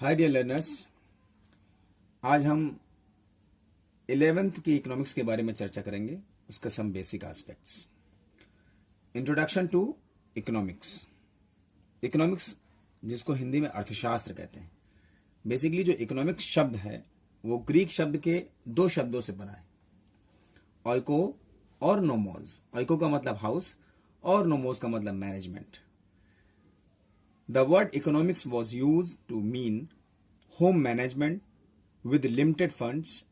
Hi dear learners, आज हम 11th की इकोनॉमिक्स के बारे में चर्चा करेंगे। उसका some basic aspects. Introduction to economics. Economics जिसको हिंदी में अर्थशास्त्र कहते हैं। बेसिकली जो इकोनॉमिक्स शब्द है वो ग्रीक शब्द के दो शब्दों से बना है, ऑइको और नोमोस। ऑइको का मतलब हाउस और नोमोस का मतलब management. The word economics was used to mean home management with limited funds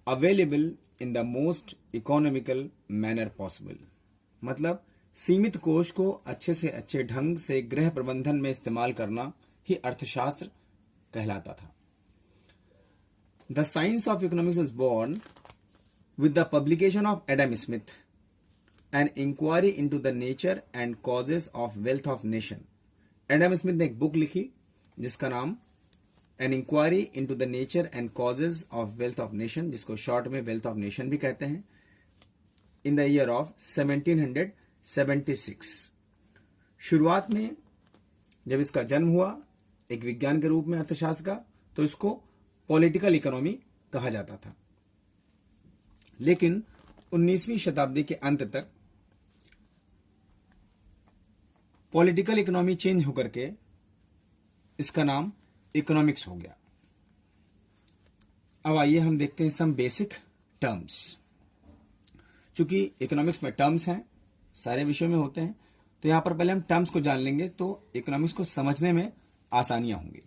available in the most economical manner possible। मतलब सीमित कोष को अच्छे से अच्छे ढंग से गृह प्रबंधन में इस्तेमाल करना ही अर्थशास्त्र कहलाता था। The science of economics was born with the publication of Adam Smith, an inquiry into the nature and causes of wealth of nation। Adam Smith ने एक बुक लिखी जिसका नाम an inquiry into the nature and causes of wealth of nation, जिसको short में wealth of nation भी कहते हैं, इन द ईयर ऑफ 1776। शुरुआत में जब इसका जन्म हुआ एक विज्ञान के रूप में अर्थशास्त्र का, तो इसको पॉलिटिकल इकोनॉमी कहा जाता था। लेकिन 19वीं शताब्दी के अंत तक पॉलिटिकल इकोनॉमी चेंज होकर के इसका नाम इकोनॉमिक्स हो गया। अब आइए हम देखते हैं सम बेसिक टर्म्स। चूंकि इकोनॉमिक्स में टर्म्स हैं, सारे विषयों में होते हैं, तो यहां पर पहले हम टर्म्स को जान लेंगे तो इकोनॉमिक्स को समझने में आसानियां होंगी।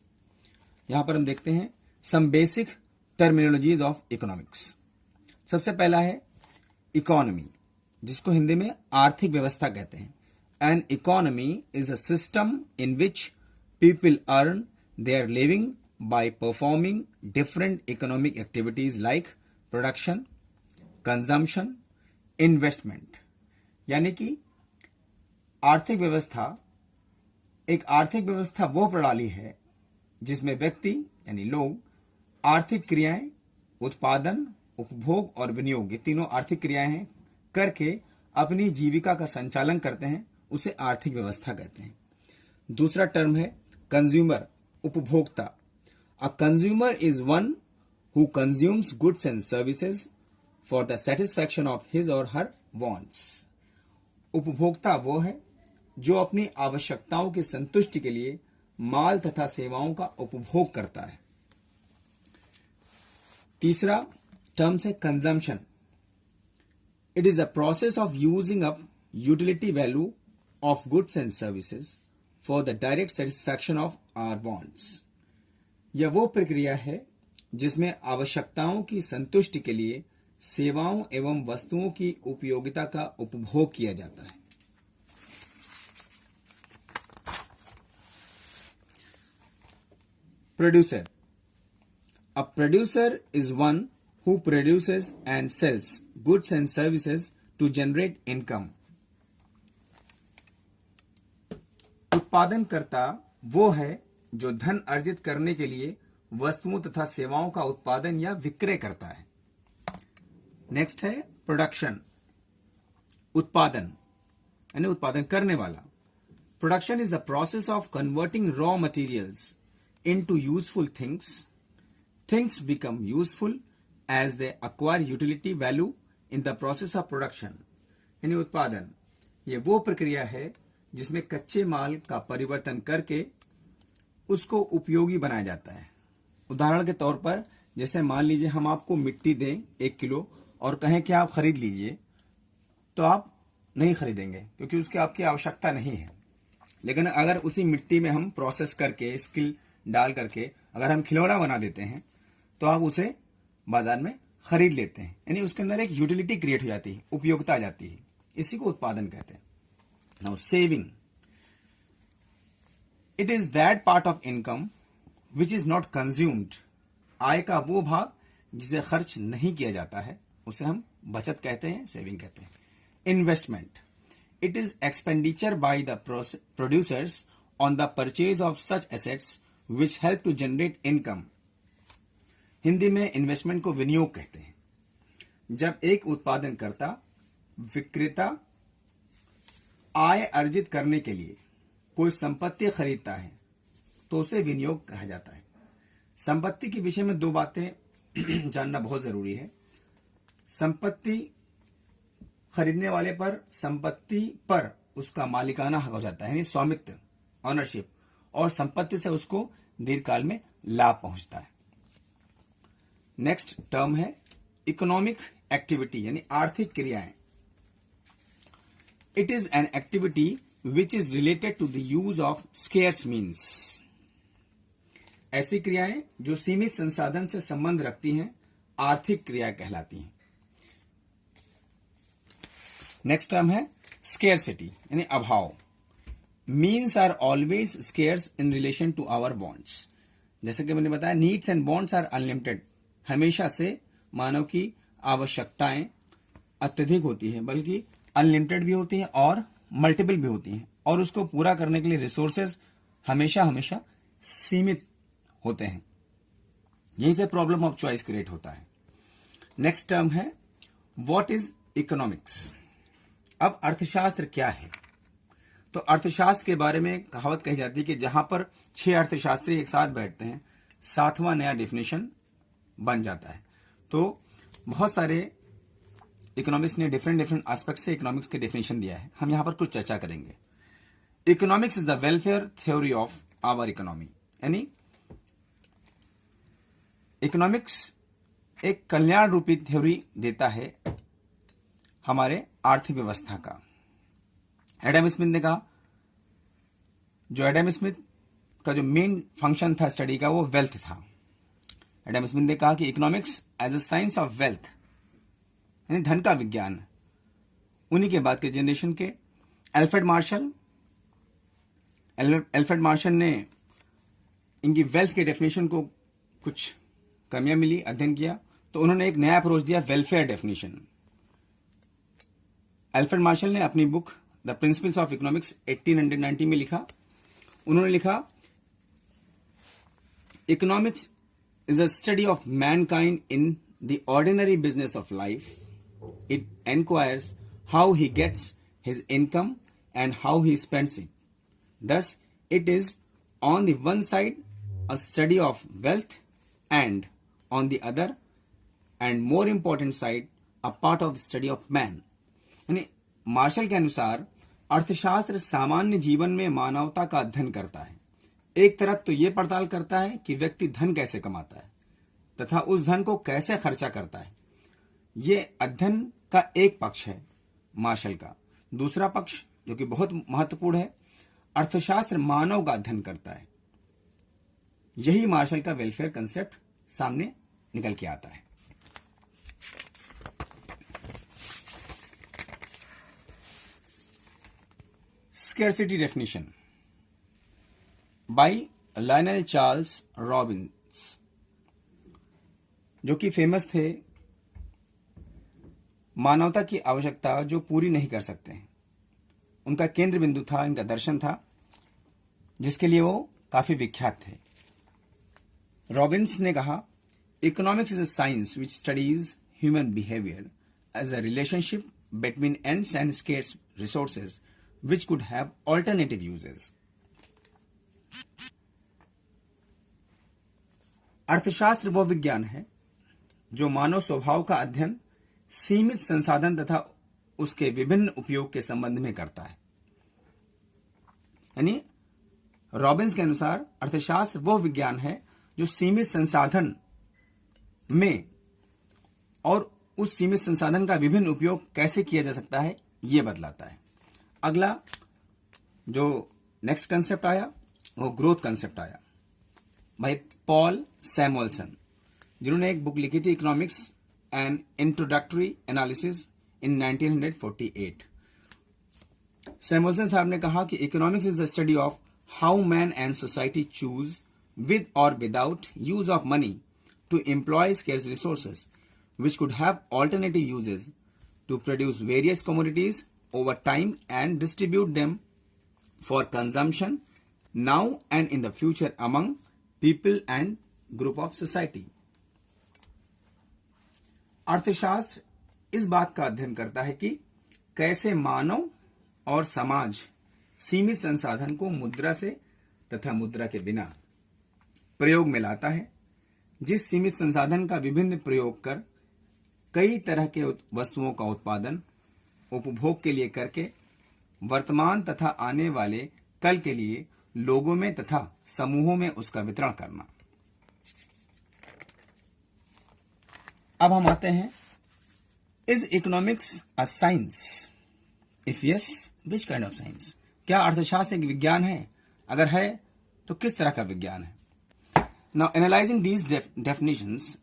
यहां पर हम देखते हैं some basic terminologies of economics. सबसे पहला है इकोनॉमी, जिसको हिंदी में आर्थिक व्यवस्था कहते हैं। An economy is a system in which people earn their living by performing different economic activities like production, consumption, investment। यानी कि आर्थिक व्यवस्था एक आर्थिक व्यवस्था वो प्रणाली है जिसमें व्यक्ति यानी लोग आर्थिक क्रियाएं, उत्पादन, उपभोग और विनियोग, ये तीनों आर्थिक क्रियाएं हैं, करके अपनी जीविका का संचालन करते हैं। उसे आर्थिक व्यवस्था कहते हैं। दूसरा टर्म है कंज्यूमर, उपभोक्ता। A consumer is one who consumes goods and services for the satisfaction of his और हर वांट्स। उपभोक्ता वो है जो अपनी आवश्यकताओं की संतुष्टि के लिए माल तथा सेवाओं का उपभोग करता है। तीसरा टर्म है consumption. It is the process of using up utility value of goods and services for the direct satisfaction of our wants। यह वो प्रक्रिया है जिसमें आवश्यकताओं की संतुष्टि के लिए सेवाओं एवं वस्तुओं की उपयोगिता का उपभोग किया जाता है। Producer. A producer is one who produces and sells goods and services to generate income। उत्पादनकर्ता वो है जो धन अर्जित करने के लिए वस्तुओं तथा सेवाओं का उत्पादन या विक्रय करता है। नेक्स्ट है प्रोडक्शन, उत्पादन यानी उत्पादन करने वाला। Production is the process of converting raw materials into useful things. Things become useful as they acquire utility value in the process of production. यानी उत्पादन ये वो प्रक्रिया है जिसमें कच्चे माल का परिवर्तन करके उसको उपयोगी बनाया जाता है। उदाहरण के तौर पर जैसे मान लीजिए हम आपको मिट्टी दें 1 किलो और कहें कि आप खरीद लीजिए, तो आप नहीं खरीदेंगे क्योंकि उसकी आपकी आवश्यकता नहीं है। लेकिन अगर उसी मिट्टी में हम प्रोसेस करके स्किल डाल करके अगर हम खिलौना बना देते हैं तो आप उसे बाजार में खरीद लेते हैं। यानी उसके अंदर एक यूटिलिटी क्रिएट हो जाती है, उपयोगिता आ जाती है। इसी को उत्पादन कहते हैं। Now saving, it is that part of income which is not consumed। आय का वो भाग जिसे खर्च नहीं किया जाता है उसे हम बचत कहते हैं, सेविंग कहते हैं। Investment, it is expenditure by the producers on the purchase of such assets which help to generate income। Hindi में इन्वेस्टमेंट को विनियोग कहते हैं। जब एक उत्पादनकर्ता विक्रेता आय अर्जित करने के लिए कोई संपत्ति खरीदता है तो उसे विनियोग कहा जाता है। संपत्ति के विषय में दो बातें जानना बहुत जरूरी है। संपत्ति खरीदने वाले पर संपत्ति पर उसका मालिकाना हक हो जाता है, यानी स्वामित्व, ऑनरशिप, और संपत्ति से उसको दीर्घकाल में लाभ पहुंचता है। नेक्स्ट टर्म है इकोनॉमिक एक्टिविटी, यानी आर्थिक क्रियाएं। It is an activity which is related to the use of scarce means. ऐसी क्रियाएं जो सीमित संसाधन से संबंध रखती हैं आर्थिक क्रिया कहलाती हैं। नेक्स्ट टर्म है स्केर्सिटी, यानी अभाव। Means are always scarce in relation to our wants. जैसे कि मैंने बताया, needs and wants are unlimited. हमेशा से मानव की आवश्यकताएं अत्यधिक होती है, बल्कि अनलिमिटेड भी होती हैं और मल्टीपल भी होती हैं, और उसको पूरा करने के लिए रिसोर्सेज हमेशा हमेशा सीमित होते हैं। यहीं से प्रॉब्लम ऑफ चॉइस क्रिएट होता है। नेक्स्ट टर्म है व्हाट इज इकोनॉमिक्स। अब अर्थशास्त्र क्या है? तो अर्थशास्त्र के बारे में कहावत कही जाती है कि जहां पर 6 अर्थशास्त्री एक साथ बैठते हैं, 7वां नया डेफिनेशन बन जाता है। तो बहुत सारे इकोनॉमिक्स ने डिफरेंट एस्पेक्ट से इकोनॉमिक्स के डेफिनेशन दिया है। हम यहां पर कुछ चर्चा करेंगे। Economics is the welfare theory of our economy, यानी इकोनॉमिक्स एक कल्याण रूपी थ्योरी देता है हमारे आर्थिक व्यवस्था का। एडम स्मिथ ने कहा, जो एडम स्मिथ का जो मेन फंक्शन था स्टडी का, वो वेल्थ था। एडम स्मिथ ने कहा कि economics as a science of wealth, यानी धन का विज्ञान। उन्हीं के बाद के जनरेशन के एल्फ्रेड मार्शल ने इनकी वेल्थ के डेफिनेशन को कुछ कमियां मिली, अध्ययन किया, तो उन्होंने एक नया अप्रोच दिया, वेलफेयर डेफिनेशन। एल्फ्रेड मार्शल ने अपनी book the principles of economics 1890 में लिखा। उन्होंने लिखा, economics is a study of mankind in the ordinary business of life. It enquires how he gets his income and how he spends it. Thus, it is on the one side a study of wealth and on the other and more important side a part of the study of man. यानी martial के अनुसार अर्थशास्त्र सामान्य जीवन में मानवता का अध्ययन करता है। एक तरफ तो ये पड़ताल करता है कि व्यक्ति धन कैसे कमाता है तथा उस धन को कैसे खर्चा करता है। ये अध्ययन का एक पक्ष है मार्शल का। दूसरा पक्ष जो कि बहुत महत्वपूर्ण है, अर्थशास्त्र मानव का अध्ययन करता है। यही मार्शल का वेलफेयर कंसेप्ट सामने निकल के आता है। Scarcity definition bye Lionel Charles Robins, जो कि फेमस थे मानवता की आवश्यकता जो पूरी नहीं कर सकते हैं। उनका केंद्र बिंदु था, इनका दर्शन था, जिसके लिए वो काफी विख्यात थे। रॉबिन्स ने कहा, economics is a science which studies human behaviour as a relationship between ends and scarce resources which could have alternative uses. अर्थशास्त्र वो विज्ञान है जो मानव स्वभाव का अध्ययन सीमित संसाधन तथा उसके विभिन्न उपयोग के संबंध में करता है। यानी रॉबिन्स के अनुसार अर्थशास्त्र वो विज्ञान है जो सीमित संसाधन में और उस सीमित संसाधन का विभिन्न उपयोग कैसे किया जा सकता है ये बतलाता है। अगला जो नेक्स्ट कंसेप्ट आया वो ग्रोथ कंसेप्ट आया भाई पॉल सैमुअल्सन, जिन्होंने एक बुक लिखी थी economics and introductory analysis in 1948। Samuelson साहब ने कहा कि economics is the study of how man and society choose with or without use of money to employ scarce resources which could have alternative uses to produce various commodities over time and distribute them for consumption now and in the future among people and group of society. अर्थशास्त्र इस बात का अध्ययन करता है कि कैसे मानव और समाज सीमित संसाधन को मुद्रा से तथा मुद्रा के बिना प्रयोग में लाता है जिस सीमित संसाधन का विभिन्न प्रयोग कर कई तरह के वस्तुओं का उत्पादन उपभोग के लिए करके वर्तमान तथा आने वाले कल के लिए लोगों में तथा समूहों में उसका वितरण करना। अब हम आते हैं, is economics a science? If yes, which kind of science? क्या अर्थशास्त्र एक विज्ञान है? अगर है तो किस तरह का विज्ञान है? Now analysing these definitions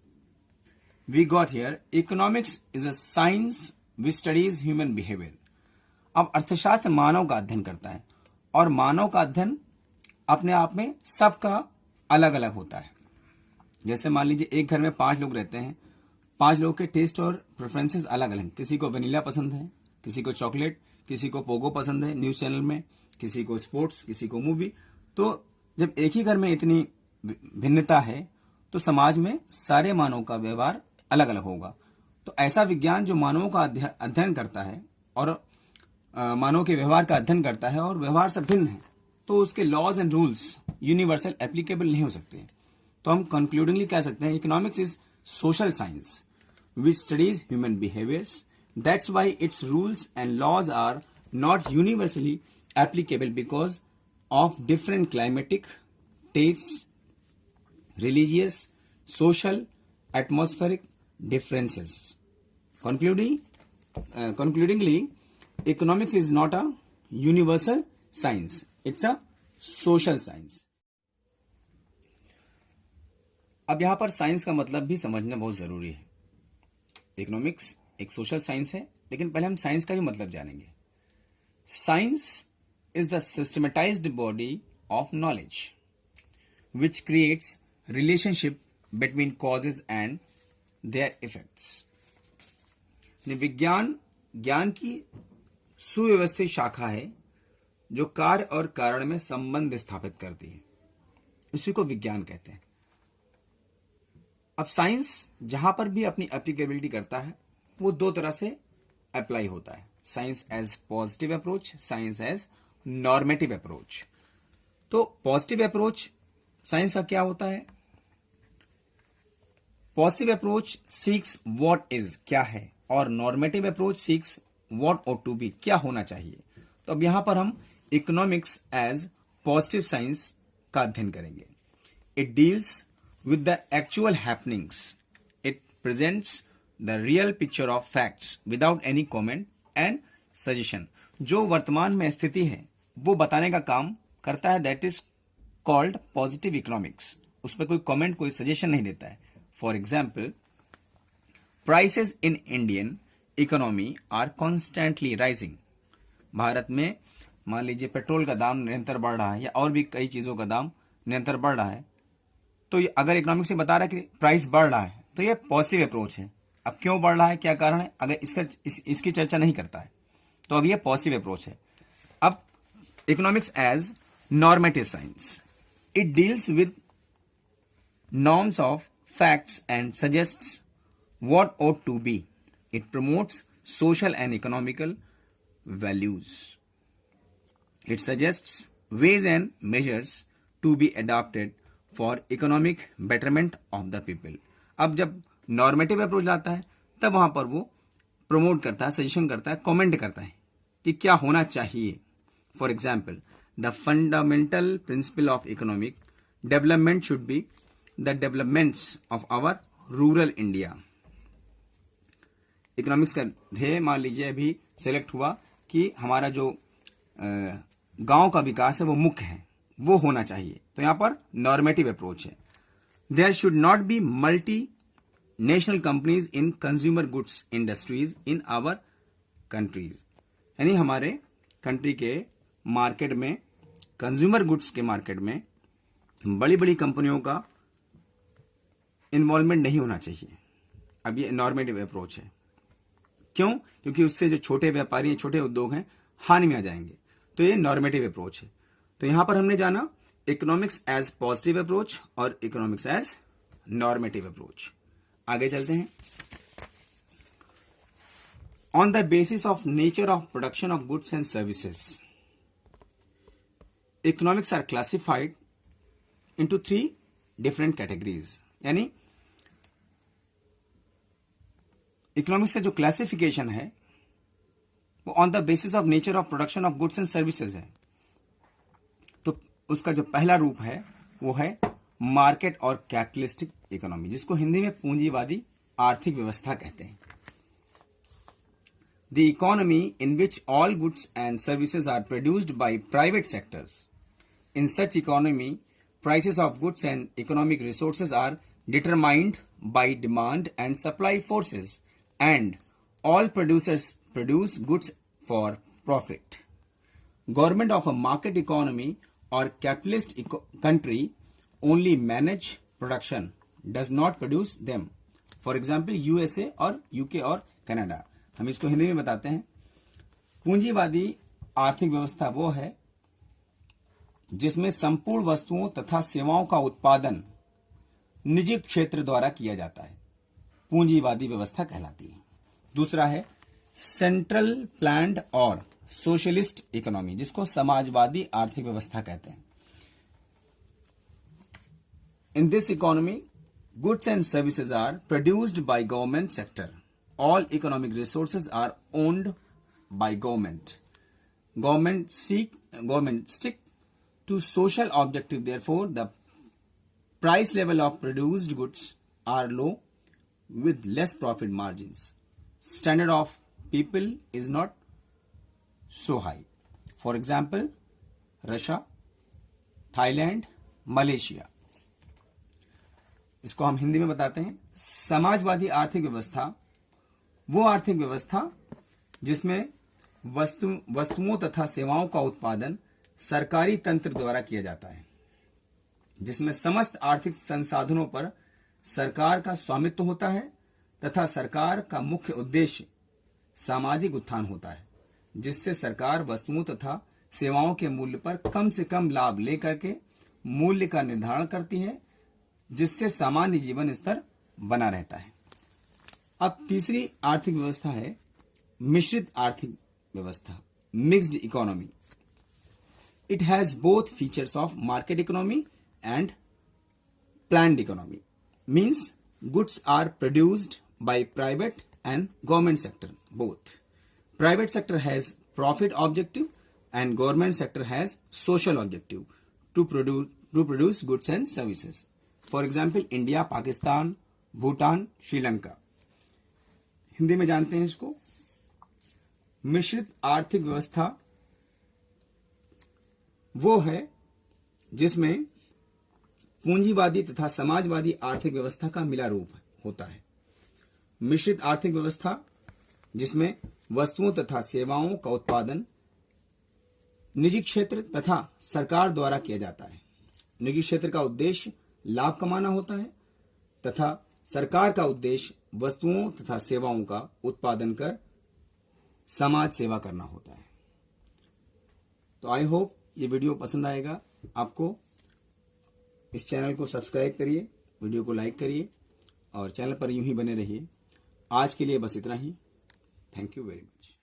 we got here, economics is a science which studies human behaviour. अब अर्थशास्त्र मानव का अध्ययन करता है और मानव का अध्ययन अपने आप में सबका अलग अलग होता है। जैसे मान लीजिए एक घर में 5 लोग रहते हैं, 5 लोगों के टेस्ट और प्रेफरेंसेस अलग अलग हैं। किसी को वनीला पसंद है, किसी को चॉकलेट, किसी को पोगो पसंद है न्यूज चैनल में, किसी को स्पोर्ट्स, किसी को मूवी। तो जब एक ही घर में इतनी भिन्नता है तो समाज में सारे मानव का व्यवहार अलग अलग होगा। तो ऐसा विज्ञान जो मानवों का अध्ययन करता है और मानव के व्यवहार का अध्ययन करता है और व्यवहार सब भिन्न है, तो उसके laws and rules universal applicable नहीं हो सकते। तो हम कंक्लूडिंगली कह सकते हैं, economics is social science which studies human behaviours, that's why its rules and laws are not universally applicable because of different climatic, taste, religious, social, atmospheric differences. Concludingly, economics is not a universal science. It's a social science. अब यहां पर science का मतलब भी समझना बहुत जरूरी है। इकोनॉमिक्स एक सोशल साइंस है, लेकिन पहले हम साइंस का भी मतलब जानेंगे। Science is the systematised body of knowledge which creates relationship between causes and their effects. विज्ञान ज्ञान की सुव्यवस्थित शाखा है जो कार्य और कारण में संबंध स्थापित करती है, इसी को विज्ञान कहते हैं। अब साइंस जहां पर भी अपनी एप्लीकेबिलिटी करता है वो 2 तरह से अप्लाई होता है, science as positive approach, science as normative approach. तो पॉजिटिव अप्रोच साइंस का क्या होता है? Positive approach seeks what is, क्या है, और normative approach seeks what ought to be, क्या होना चाहिए। तो अब यहां पर हम इकोनॉमिक्स एज पॉजिटिव साइंस का अध्ययन करेंगे। It deals with the actual happenings, it presents the real picture of facts without any comment and suggestion. जो वर्तमान में स्थिति है वो बताने का काम करता है, that is called positive economics. उस पर कोई कमेंट, कोई सजेशन नहीं देता है। For example, prices in Indian economy are constantly rising. Bharat में मान लीजिए पेट्रोल का दाम निरंतर बढ़ रहा है या और भी कई चीजों का दाम निरंतर बढ़ रहा है, तो अगर इकोनॉमिक्स में बता रहा है कि प्राइस बढ़ रहा है तो ये पॉजिटिव अप्रोच है। अब क्यों बढ़ रहा है, क्या कारण है, अगर इसकी चर्चा नहीं करता है तो अब ये पॉजिटिव अप्रोच है। अब economics as normative science, it deals with norms of facts and suggests what ought to be. It promotes social and economical values. It suggests ways and measures to be adopted for economic betterment of the people. अब जब normative approach लाता है तब वहां पर वो promote करता है, सजेशन करता है, कमेंट करता है कि क्या होना चाहिए। For example, the fundamental principle of economic development should be the developments of our rural India. Economics का ध्येय मान लीजिए अभी सेलेक्ट हुआ कि हमारा जो गांव का विकास है वो मुख्य है, वो होना चाहिए। तो यहां पर नॉर्मेटिव अप्रोच है। There should not be multi national companies in consumer goods industries in our countries, यानी हमारे कंट्री के मार्केट में, कंज्यूमर गुड्स के मार्केट में बड़ी बड़ी कंपनियों का इन्वॉल्वमेंट नहीं होना चाहिए। अब ये नॉर्मेटिव अप्रोच है। क्यों? क्योंकि उससे जो छोटे व्यापारी, छोटे उद्योग हैं, हानि में आ जाएंगे। तो ये नॉर्मेटिव अप्रोच है। तो यहां पर हमने जाना इकोनॉमिक्स एज पॉजिटिव अप्रोच और इकोनॉमिक्स एज नॉर्मेटिव अप्रोच। आगे चलते हैं। On the basis of nature of production of goods and services, economics are classified into 3 different categories, यानी इकोनॉमिक्स का जो क्लासिफिकेशन है वो on the basis of nature of production of goods and services है। तो उसका जो पहला रूप है वो है मार्केट और कैपिटलिस्टिक इकोनॉमी, जिसको हिंदी में पूंजीवादी आर्थिक व्यवस्था कहते हैं। The economy in which all goods and services are produced by private sectors. In such economy, prices of goods and economic resources are determined by demand and supply forces, and all producers produce goods for profit. Government of a market economy or capitalist country only manage production, does not produce them. For example, USA और UK और Canada. हम इसको हिंदी में बताते हैं। पूंजीवादी आर्थिक व्यवस्था वो है जिसमें संपूर्ण वस्तुओं तथा सेवाओं का उत्पादन निजी क्षेत्र द्वारा किया जाता है, पूंजीवादी व्यवस्था कहलाती है। दूसरा है सेंट्रल प्लान्ड और सोशलिस्ट इकोनॉमी, जिसको समाजवादी आर्थिक व्यवस्था कहते हैं। In this economy goods and services are produced by government sector. All economic resources are owned by government. Government stick to social objective. Therefore, the price level of produced goods are low with less profit margins. Standard of people is not so high. For example, Russia, Thailand, Malaysia. इसको हम हिंदी में बताते हैं। समाजवादी आर्थिक व्यवस्था वो आर्थिक व्यवस्था जिसमें वस्तुओं तथा सेवाओं का उत्पादन सरकारी तंत्र द्वारा किया जाता है, जिसमें समस्त आर्थिक संसाधनों पर सरकार का स्वामित्व होता है तथा सरकार का मुख्य उद्देश्य सामाजिक उत्थान होता है, जिससे सरकार वस्तुओं तथा सेवाओं के मूल्य पर कम से कम लाभ लेकर के मूल्य का निर्धारण करती है, जिससे सामान्य जीवन स्तर बना रहता है। अब तीसरी आर्थिक व्यवस्था है मिश्रित आर्थिक व्यवस्था, mixed economy. It has both features of market economy and planned economy. Means goods are produced by private and government sector both. Private sector has profit objective and government sector has social objective to produce goods and services. For example India, Pakistan, Bhutan, Sri Lanka. Hindi में जानते हैं इसको। मिश्रित आर्थिक व्यवस्था वो है जिसमें पूंजीवादी तथा समाजवादी आर्थिक व्यवस्था का मिला रूप होता है। मिश्रित आर्थिक व्यवस्था जिसमें वस्तुओं तथा सेवाओं का उत्पादन निजी क्षेत्र तथा सरकार द्वारा किया जाता है। निजी क्षेत्र का उद्देश्य लाभ कमाना होता है तथा सरकार का उद्देश्य वस्तुओं तथा सेवाओं का उत्पादन कर समाज सेवा करना होता है। तो आई होप ये वीडियो पसंद आएगा आपको। इस चैनल को सब्सक्राइब करिए, वीडियो को लाइक करिए और चैनल पर यूं ही बने रहिए। आज के लिए बस इतना ही। Thank you very much.